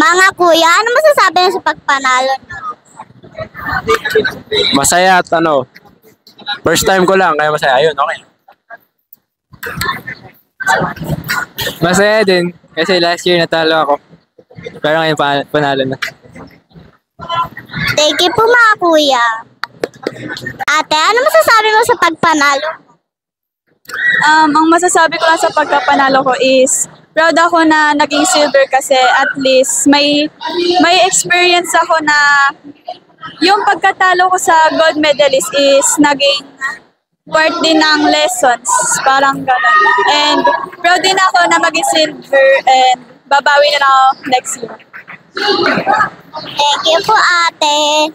Mga kuya, ano masasabi niyo sa pagpanalo niyo? Masaya at first time ko lang, kaya masaya. Ayun, okay. Masaya din kasi last year natalo ako. Pero ngayon panalo na. Thank you po mga kuya. Ate, ano masasabi mo sa pagpanalo? Ang masasabi ko lang sa pagkapanalo ko is proud ako na naging silver kasi at least may experience ako na yung pagkatalo ko sa gold medalist is naging part din ng lessons, parang gano'n. And proud din ako na maging silver and babawi na ako next year. Thank you po ate.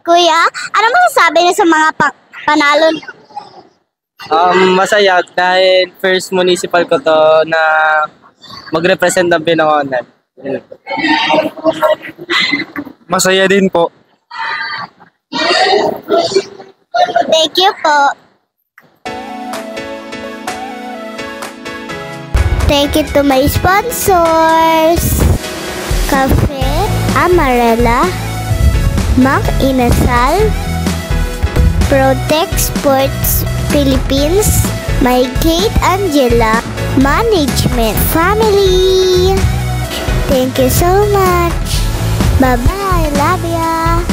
Kuya, ano masasabi niyo sa mga panalo niyo? Masaya dahil first municipal ko to na mag-represent ng Binangonan. Masaya din po. Thank you po. Thank you to my sponsors. Cafe Amarela, Mac Inasal, Protect Sports Philippines, My Kate Angela, Management Family. Thank you so much. Bye-bye. Love ya.